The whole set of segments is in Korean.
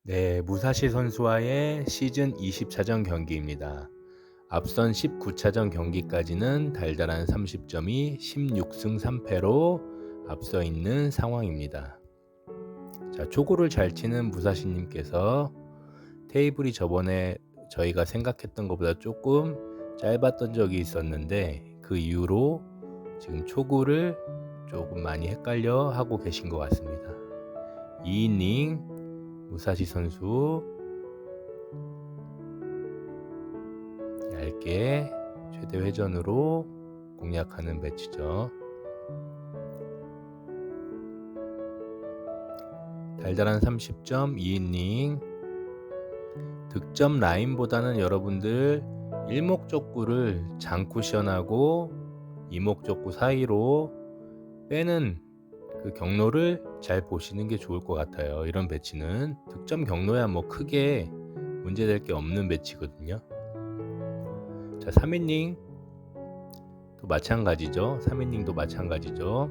네, 무사시 선수와의 시즌 24전 경기입니다. 앞선 19차전 경기까지는 달달한 30점이 16승 3패로 앞서 있는 상황입니다. 자, 초구를 잘 치는 무사시님께서 테이블이 저번에 저희가 생각했던 것보다 조금 짧았던 적이 있었는데 그 이후로 지금 초구를 조금 많이 헷갈려 하고 계신 것 같습니다. 2이닝 무사시 선수 얇게 최대 회전으로 공략하는 배치죠. 달달한 30점 2이닝 득점 라인보다는 여러분들 일목적구를 장쿠션하고 이목적구 사이로 빼는 그 경로를 잘 보시는 게 좋을 것 같아요. 이런 배치는 득점 경로야 뭐 크게 문제될 게 없는 배치거든요. 자, 3이닝 또 마찬가지죠. 3이닝도 마찬가지죠.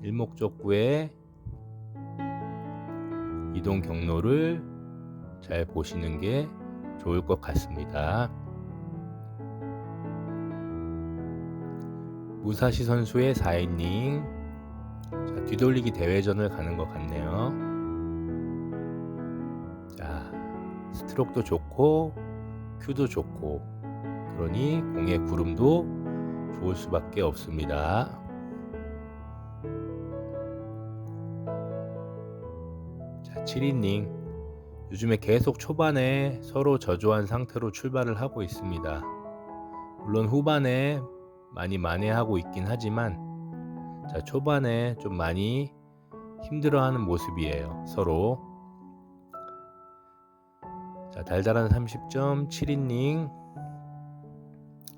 일목적구의 이동 경로를 잘 보시는 게 좋을 것 같습니다. 무사시 선수의 4이닝 자, 뒤돌리기 대회전을 가는 것 같네요. 자, 스트로크도 좋고 큐도 좋고 그러니 공의 구름도 좋을 수밖에 없습니다. 자, 7이닝 요즘에 계속 초반에 서로 저조한 상태로 출발을 하고 있습니다. 물론 후반에 많이 만회하고 있긴 하지만 자, 초반에 좀 많이 힘들어하는 모습이에요. 서로. 자, 달달한 30점 7이닝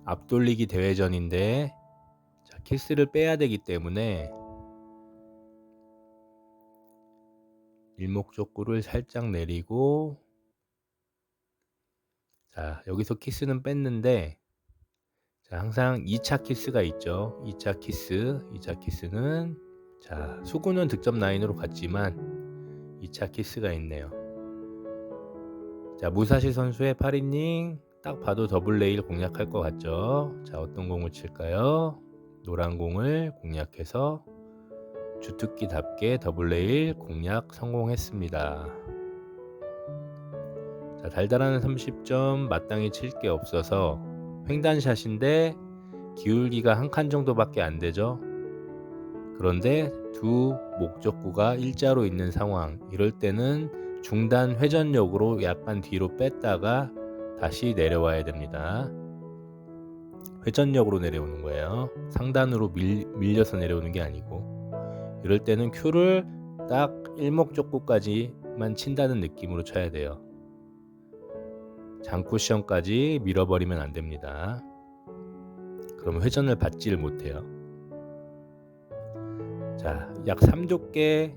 앞돌리기 대회전인데 자, 키스를 빼야 되기 때문에 일목적구를 살짝 내리고 자, 여기서 키스는 뺐는데 자, 항상 2차 키스가 있죠. 2차 키스는 자, 수구는 득점 라인으로 갔지만 2차 키스가 있네요. 자, 무사시 선수의 8이닝 딱 봐도 더블 레일 공략할 것 같죠. 자, 어떤 공을 칠까요? 노란 공을 공략해서 주특기답게 더블 레일 공략 성공했습니다. 자, 달달한 30점 마땅히 칠 게 없어서 횡단샷인데 기울기가 한 칸 정도밖에 안 되죠. 그런데 두 목적구가 일자로 있는 상황, 이럴 때는 중단 회전력으로 약간 뒤로 뺐다가 다시 내려와야 됩니다. 회전력으로 내려오는 거예요. 상단으로 밀려서 내려오는 게 아니고 이럴 때는 큐를 딱 일목적구까지만 친다는 느낌으로 쳐야 돼요. 장쿠션까지 밀어버리면 안 됩니다. 그러면 회전을 받지를 못해요. 자, 약 3두께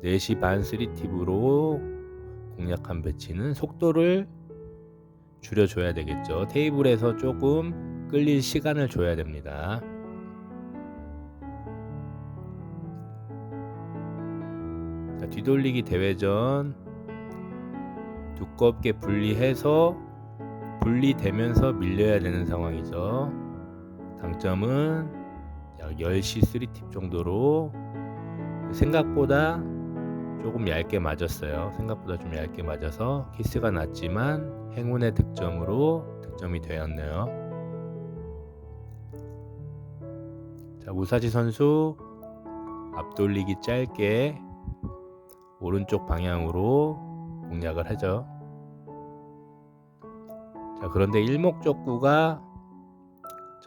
4시 반 3팁으로 공략한 배치는 속도를 줄여줘야 되겠죠. 테이블에서 조금 끌릴 시간을 줘야 됩니다. 자, 뒤돌리기 대회전 두껍게 분리해서 분리되면서 밀려야 되는 상황이죠. 당점은 약 10시 3팁 정도로 생각보다 조금 얇게 맞았어요. 생각보다 좀 얇게 맞아서 키스가 났지만 행운의 득점으로 득점이 되었네요. 자, 무사시 선수 앞돌리기 짧게 오른쪽 방향으로 공략을 하죠. 자, 그런데 일목적구가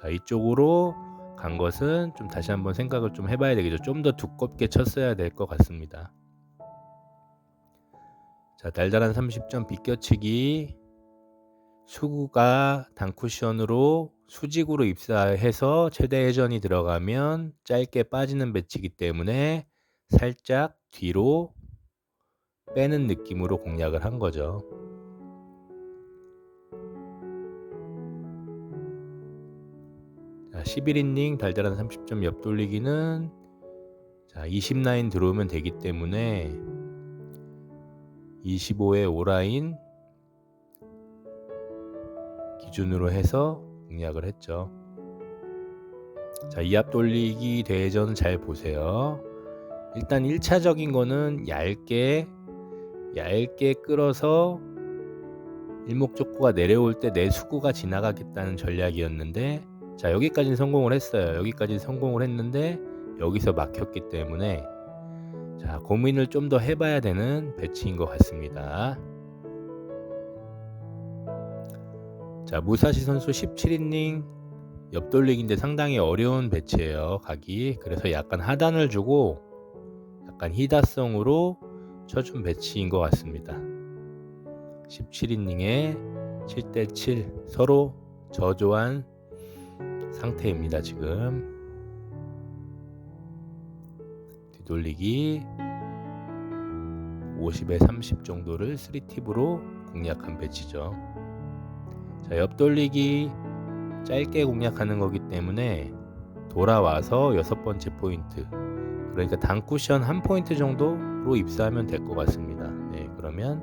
자, 이쪽으로 간 것은 좀 다시 한번 생각을 좀 해봐야 되겠죠. 좀 더 두껍게 쳤어야 될 것 같습니다. 자, 달달한 30점 비껴치기 수구가 단쿠션으로 수직으로 입사해서 최대 회전이 들어가면 짧게 빠지는 배치기 때문에 살짝 뒤로 빼는 느낌으로 공략을 한 거죠. 자, 11이닝 달달한 30점 옆돌리기는 자, 20라인 들어오면 되기 때문에 25의 5라인 기준으로 해서 공략을 했죠. 자, 이압 돌리기 대회전 잘 보세요. 일단 1차적인 거는 얇게 끌어서 일목적구가 내려올 때 내 수구가 지나가겠다는 전략이었는데, 자, 여기까지는 성공을 했어요. 여기까지 성공을 했는데 여기서 막혔기 때문에 자, 고민을 좀 더 해봐야 되는 배치인 것 같습니다. 자, 무사시 선수 17이닝 옆돌리기인데 상당히 어려운 배치예요. 각이. 그래서 약간 하단을 주고 약간 희다성으로 쳐준 배치인 것 같습니다. 17이닝에 7대7 서로 저조한 상태입니다. 지금 뒤돌리기 50에 30 정도를 3팁으로 공략한 배치죠. 자, 옆돌리기 짧게 공략하는 거기 때문에 돌아와서 6번째 포인트, 그러니까 단쿠션 한 포인트 정도로 입사하면 될 것 같습니다. 네, 그러면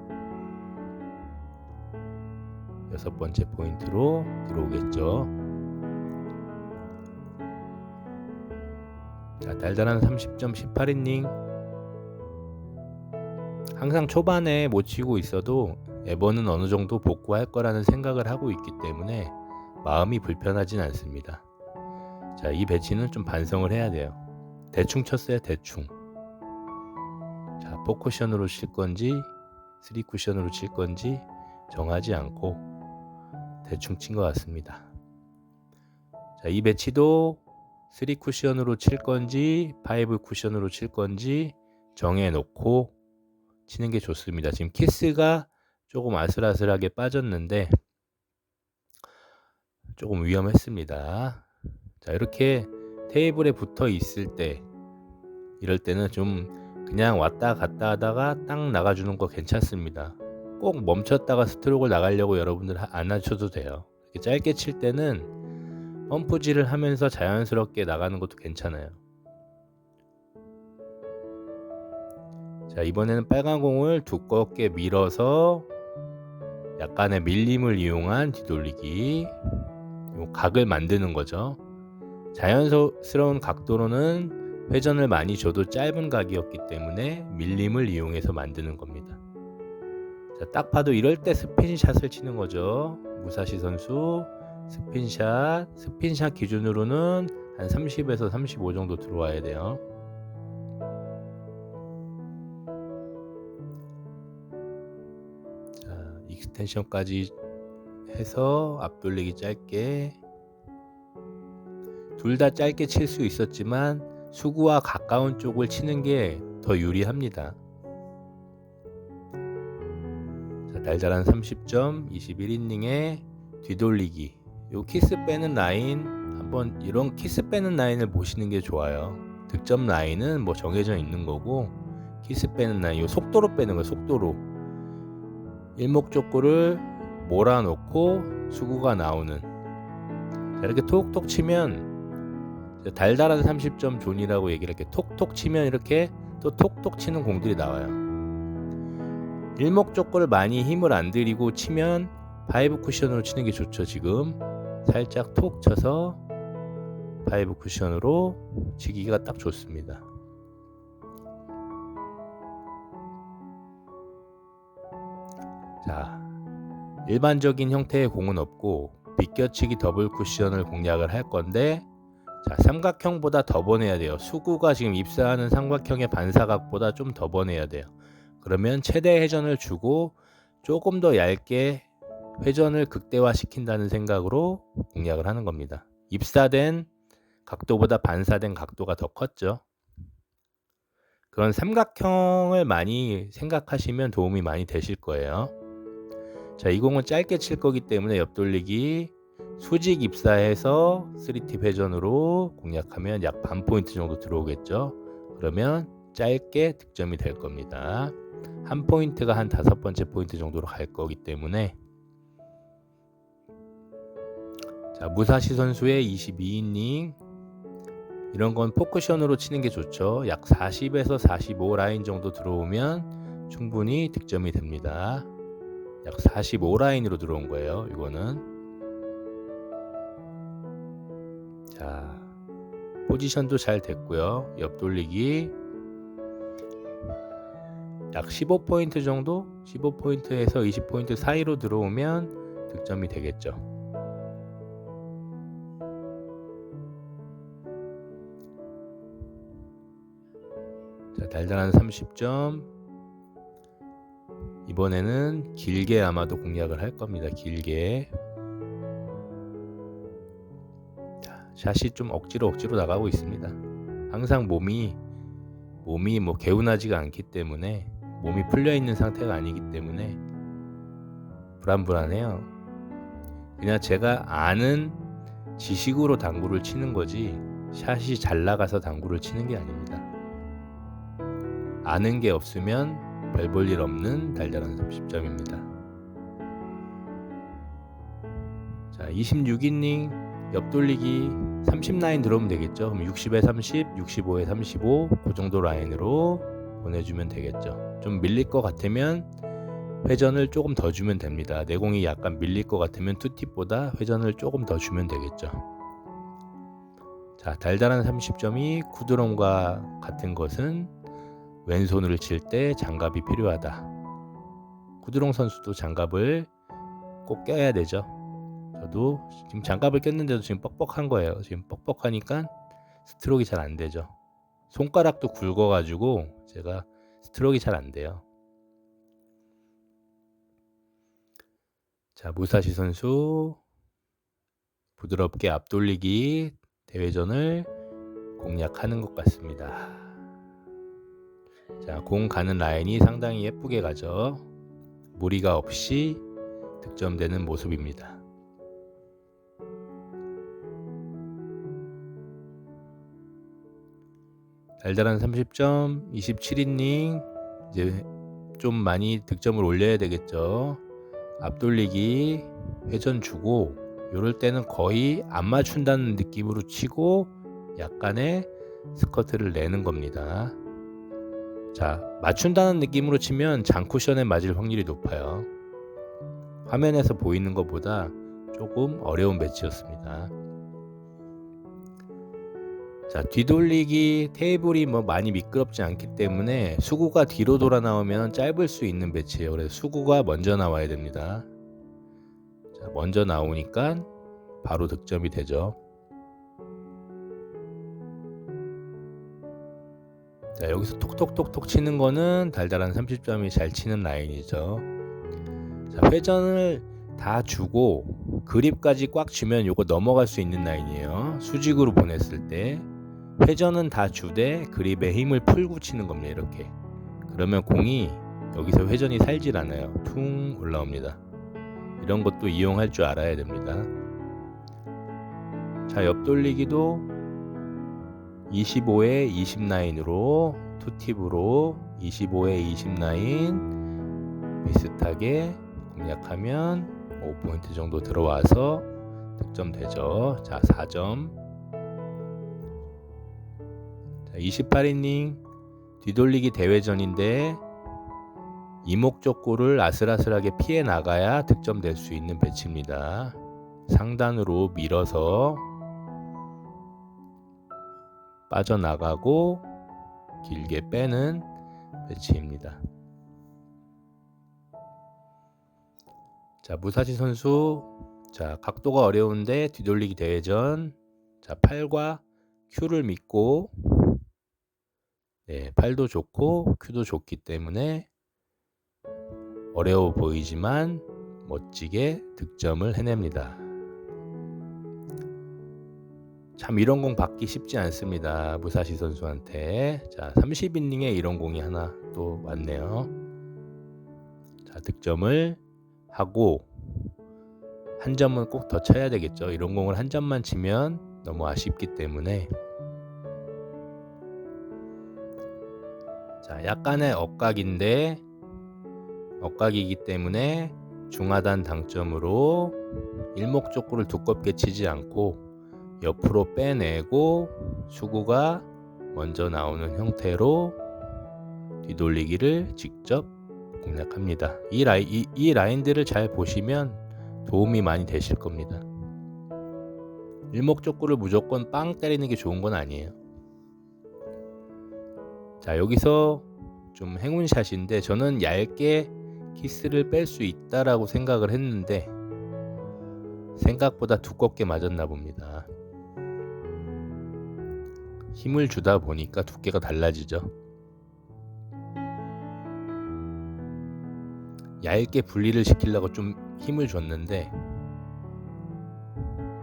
6번째 포인트로 들어오겠죠. 자, 달달한 30점 18이닝. 항상 초반에 못 치고 있어도 에버는 어느 정도 복구할 거라는 생각을 하고 있기 때문에 마음이 불편하진 않습니다. 자, 이 배치는 좀 반성을 해야 돼요. 대충 쳤어요. 대충. 자, 4쿠션으로 칠 건지 3쿠션으로 칠 건지 정하지 않고 대충 친 것 같습니다. 자, 이 배치도 3쿠션으로 칠 건지 5쿠션으로 칠 건지 정해놓고 치는 게 좋습니다. 지금 키스가 조금 아슬아슬하게 빠졌는데 조금 위험했습니다. 자, 이렇게 테이블에 붙어 있을 때, 이럴 때는 좀 그냥 왔다 갔다 하다가 딱 나가주는 거 괜찮습니다. 꼭 멈췄다가 스트로크를 나가려고 여러분들 안 하셔도 돼요. 이렇게 짧게 칠 때는 펌프질을 하면서 자연스럽게 나가는 것도 괜찮아요. 자, 이번에는 빨간 공을 두껍게 밀어서 약간의 밀림을 이용한 뒤돌리기, 각을 만드는 거죠. 자연스러운 각도로는 회전을 많이 줘도 짧은 각이었기 때문에 밀림을 이용해서 만드는 겁니다. 자, 딱 봐도 이럴 때 스핀샷을 치는 거죠. 무사시 선수 스핀샷 기준으로는 한 30에서 35 정도 들어와야 돼요. 자, 익스텐션까지 해서 앞돌리기 짧게. 둘 다 짧게 칠 수 있었지만 수구와 가까운 쪽을 치는 게 더 유리합니다. 자, 달달한 30점 21이닝에 뒤돌리기. 요 키스 빼는 라인, 한번 이런 키스 빼는 라인을 보시는 게 좋아요. 득점 라인은 뭐 정해져 있는 거고, 키스 빼는 라인, 요 속도로 빼는 거예요. 속도로 일목적구를 몰아놓고 수구가 나오는. 자, 이렇게 톡톡 치면 달달한 30점 존이라고 얘기를 할게요. 톡톡 치면 이렇게 또 톡톡 치는 공들이 나와요. 일목적구를 많이 힘을 안 들이고 치면 5쿠션으로 치는 게 좋죠. 지금 살짝 톡 쳐서 5쿠션으로 치기가 딱 좋습니다. 자, 일반적인 형태의 공은 없고 비껴치기 더블 쿠션을 공략을 할 건데, 자, 삼각형보다 더 보내야 돼요. 수구가 지금 입사하는 삼각형의 반사각보다 좀 더 보내야 돼요. 그러면 최대 회전을 주고 조금 더 얇게 회전을 극대화 시킨다는 생각으로 공략을 하는 겁니다. 입사된 각도보다 반사된 각도가 더 컸죠. 그런 삼각형을 많이 생각하시면 도움이 많이 되실 거예요. 자, 이 공은 짧게 칠 거기 때문에 옆돌리기 수직 입사해서 3팁 회전으로 공략하면 약 반 포인트 정도 들어오겠죠. 그러면 짧게 득점이 될 겁니다. 한 포인트가 한 5번째 포인트 정도로 갈 거기 때문에. 자, 무사시 선수의 22이닝, 이런 건 포쿠션으로 치는 게 좋죠. 약 40에서 45 라인 정도 들어오면 충분히 득점이 됩니다. 약 45라인으로 들어온 거예요. 이거는. 자, 포지션도 잘 됐고요. 옆돌리기 약 15포인트 정도? 15포인트에서 20포인트 사이로 들어오면 득점이 되겠죠. 자, 달달한 30점. 이번에는 길게 아마도 공략을 할 겁니다. 길게. 자, 샷이 좀 억지로 나가고 있습니다. 항상 몸이 뭐 개운하지가 않기 때문에, 몸이 풀려 있는 상태가 아니기 때문에 불안해요. 그냥 제가 아는 지식으로 당구를 치는 거지 샷이 잘 나가서 당구를 치는 게 아닙니다. 아는 게 없으면 별 볼 일 없는 달달한 30점입니다. 자, 26이닝 옆돌리기 30라인 들어오면 되겠죠. 그럼 60에 30, 65에 35 그 정도 라인으로 보내주면 되겠죠. 좀 밀릴 것 같으면 회전을 조금 더 주면 됩니다. 내공이 약간 밀릴 것 같으면 투팁보다 회전을 조금 더 주면 되겠죠. 자, 달달한 30점이 구드럼과 같은 것은 왼손으로 칠 때 장갑이 필요하다. 구드롱 선수도 장갑을 꼭 껴야 되죠. 저도 지금 장갑을 꼈는데도 지금 뻑뻑한 거예요. 지금 뻑뻑하니까 스트로크가 잘 안 되죠. 손가락도 굵어가지고 제가 스트로크가 잘 안 돼요. 자, 무사시 선수 부드럽게 앞돌리기 대회전을 공략하는 것 같습니다. 자, 공 가는 라인이 상당히 예쁘게 가죠. 무리가 없이 득점되는 모습입니다. 달달한 30점, 27이닝 이제 좀 많이 득점을 올려야 되겠죠. 앞돌리기 회전 주고 이럴 때는 거의 안 맞춘다는 느낌으로 치고 약간의 스커트를 내는 겁니다. 자, 맞춘다는 느낌으로 치면 장쿠션에 맞을 확률이 높아요. 화면에서 보이는 것보다 조금 어려운 배치였습니다. 자, 뒤돌리기 테이블이 많이 미끄럽지 않기 때문에 수구가 뒤로 돌아 나오면 짧을 수 있는 배치예요. 그래서 수구가 먼저 나와야 됩니다. 자, 먼저 나오니까 바로 득점이 되죠. 자, 여기서 톡톡톡톡 치는 거는 달달한 30점이 잘 치는 라인이죠. 자, 회전을 다 주고 그립까지 꽉 주면 요거 넘어갈 수 있는 라인이에요. 수직으로 보냈을 때 회전은 다 주되 그립에 힘을 풀고 치는 겁니다. 이렇게. 그러면 공이 여기서 회전이 살질 않아요. 퉁 올라옵니다. 이런 것도 이용할 줄 알아야 됩니다. 자, 옆돌리기도 25에 20 라인으로 투팁으로 25에 20 라인 비슷하게 공략하면 5포인트 정도 들어와서 득점 되죠. 자, 4점. 자, 28이닝 뒤돌리기 대회전인데 이목적 골을 아슬아슬하게 피해 나가야 득점될 수 있는 배치입니다. 상단으로 밀어서 빠져나가고 길게 빼는 배치입니다. 자, 무사시 선수, 자, 각도가 어려운데 뒤돌리기 대회전. 자, 팔과 큐를 믿고, 네, 팔도 좋고 큐도 좋기 때문에 어려워 보이지만 멋지게 득점을 해냅니다. 참 이런 공 받기 쉽지 않습니다. 무사시 선수한테. 자, 30이닝에 이런 공이 하나 또 왔네요. 자, 득점을 하고 한 점은 꼭 더 쳐야 되겠죠. 이런 공을 한 점만 치면 너무 아쉽기 때문에. 자, 약간의 엇각이기 때문에 중하단 당점으로 일목적 골을 두껍게 치지 않고 옆으로 빼내고 수구가 먼저 나오는 형태로 뒤돌리기를 직접 공략합니다. 이 라인들을 잘 보시면 도움이 많이 되실 겁니다. 일목적구를 무조건 빵 때리는 게 좋은 건 아니에요. 자, 여기서 좀 행운샷인데 저는 얇게 키스를 뺄 수 있다라고 생각을 했는데 생각보다 두껍게 맞았나 봅니다. 힘을 주다 보니까 두께가 달라지죠. 얇게 분리를 시키려고 좀 힘을 줬는데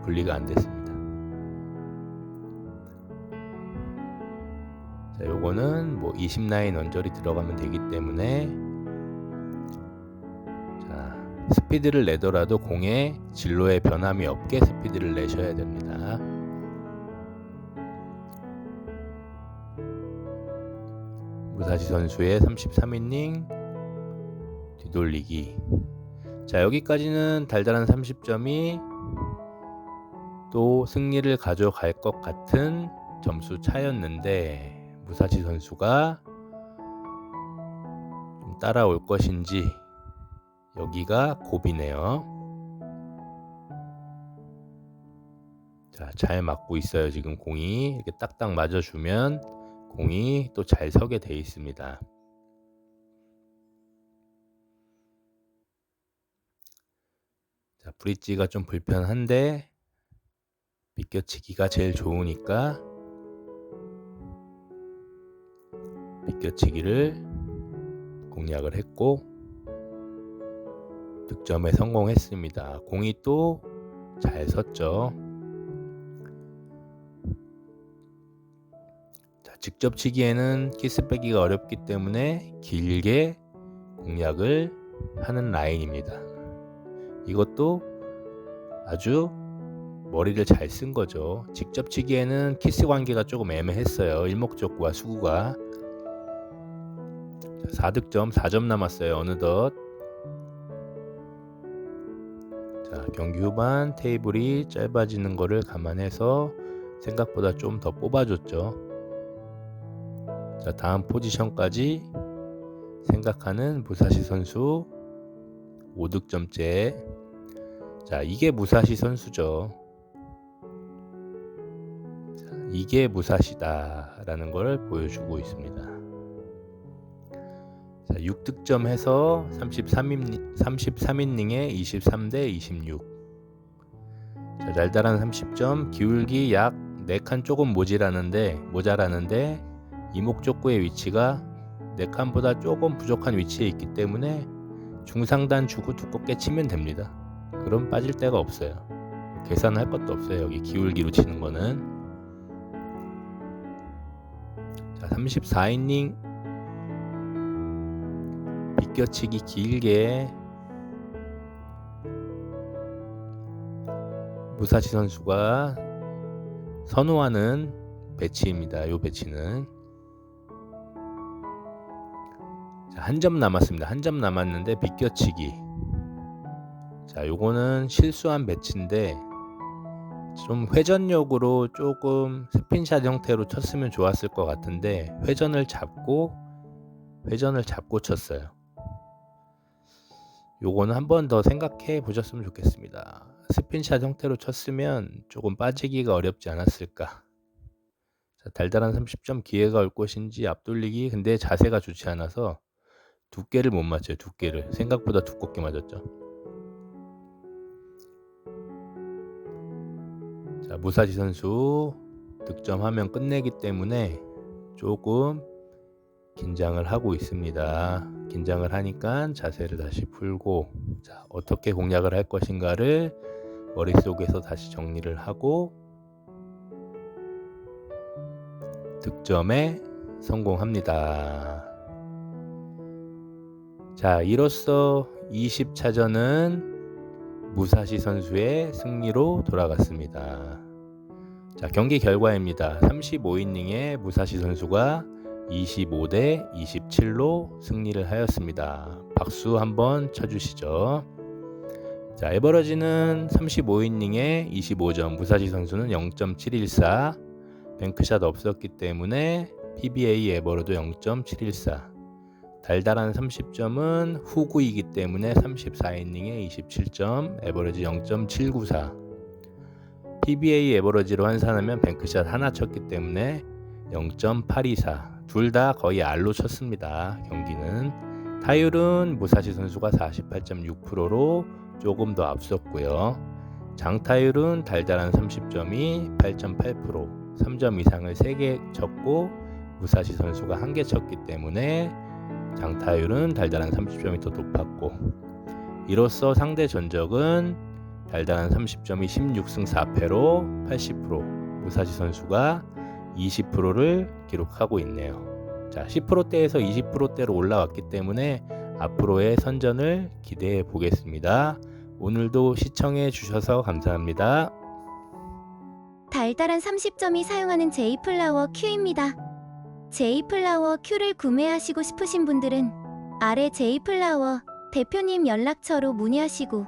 분리가 안 됐습니다. 자, 요거는 뭐 20라인 언저리 들어가면 되기 때문에 자, 스피드를 내더라도 공의 진로에 변함이 없게 스피드를 내셔야 됩니다. 무사시 선수의 33이닝 뒤돌리기. 자, 여기까지는 달달한 30점이 또 승리를 가져갈 것 같은 점수 차였는데 무사시 선수가 좀 따라올 것인지 여기가 고비네요. 자, 잘 맞고 있어요. 지금 공이 이렇게 딱딱 맞아주면 공이 또 잘 서게 돼 있습니다. 자, 브릿지가 좀 불편한데 비껴치기가 제일 좋으니까 비껴치기를 공략을 했고 득점에 성공했습니다. 공이 또 잘 섰죠. 자, 직접 치기에는 키스 빼기가 어렵기 때문에 길게 공략을 하는 라인입니다. 이것도 아주 머리를 잘 쓴 거죠. 직접 치기에는 키스 관계가 조금 애매했어요. 일목적구와 수구가. 자, 4득점 4점 남았어요. 어느덧. 자, 경기 후반 테이블이 짧아지는 거를 감안해서 생각보다 좀 더 뽑아줬죠. 자, 다음 포지션까지 생각하는 무사시 선수 5득점째. 자, 이게 무사시 선수죠. 자, 이게 무사시다 라는 걸 보여주고 있습니다. 자, 6득점 해서 33이닝에 23대 26. 자, 달달한 30점. 기울기 약 4칸 조금 모자라는데 이목적구의 위치가 4칸보다 조금 부족한 위치에 있기 때문에 중상단 주고 두껍게 치면 됩니다. 그럼 빠질 데가 없어요. 계산할 것도 없어요. 여기 기울기로 치는 거는. 자, 34이닝 비껴치기 길게 무사시 선수가 선호하는 배치입니다. 이 배치는. 자, 한 점 남았습니다. 한 점 남았는데 비껴치기. 자, 요거는 실수한 배치인데 좀 회전력으로 조금 스핀샷 형태로 쳤으면 좋았을 것 같은데 회전을 잡고 쳤어요. 요거는 한 번 더 생각해 보셨으면 좋겠습니다. 스핀샷 형태로 쳤으면 조금 빠지기가 어렵지 않았을까. 자, 달달한 30점 기회가 올 것인지 앞돌리기. 근데 자세가 좋지 않아서 두께를 못 맞춰요. 두께를 생각보다 두껍게 맞았죠. 자, 무사시 선수 득점하면 끝내기 때문에 조금 긴장을 하고 있습니다. 긴장을 하니까 자세를 다시 풀고, 자, 어떻게 공략을 할 것인가를 머릿속에서 다시 정리를 하고 득점에 성공합니다. 자, 이로써 20차전은 무사시 선수의 승리로 돌아갔습니다. 자, 경기 결과입니다. 35이닝에 무사시 선수가 25대 27로 승리를 하였습니다. 박수 한번 쳐주시죠. 자, 에버러지는 35이닝에 25점, 무사시 선수는 0.714, 뱅크샷 없었기 때문에 PBA 에버로도 0.714, 달달한 30점은 후구이기 때문에 34이닝에 27점, 에버리지 0.794. PBA 에버리지로 환산하면 뱅크샷 하나 쳤기 때문에 0.824. 둘 다 거의 R로 쳤습니다. 경기는. 타율은 무사시 선수가 48.6%로 조금 더 앞섰고요. 장타율은 달달한 30점이 8.8%, 3점 이상을 3개 쳤고 무사시 선수가 1개 쳤기 때문에 장타율은 달달한 30점이 더 높았고, 이로써 상대 전적은 달달한 30점이 16승 4패로 80%, 무사시 선수가 20%를 기록하고 있네요. 자, 10%대에서 20%대로 올라왔기 때문에 앞으로의 선전을 기대해 보겠습니다. 오늘도 시청해 주셔서 감사합니다. 달달한 30점이 사용하는 제이플라워 Q입니다. 제이플라워 Q를 구매하시고 싶으신 분들은 아래 제이플라워 대표님 연락처로 문의하시고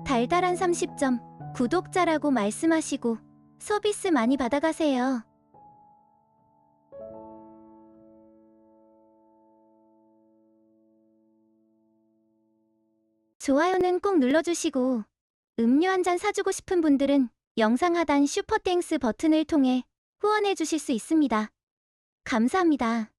달달한 30점 구독자라고 말씀하시고 서비스 많이 받아가세요. 좋아요는 꼭 눌러주시고 음료 한 잔 사주고 싶은 분들은 영상 하단 슈퍼땡스 버튼을 통해 후원해 주실 수 있습니다. 감사합니다.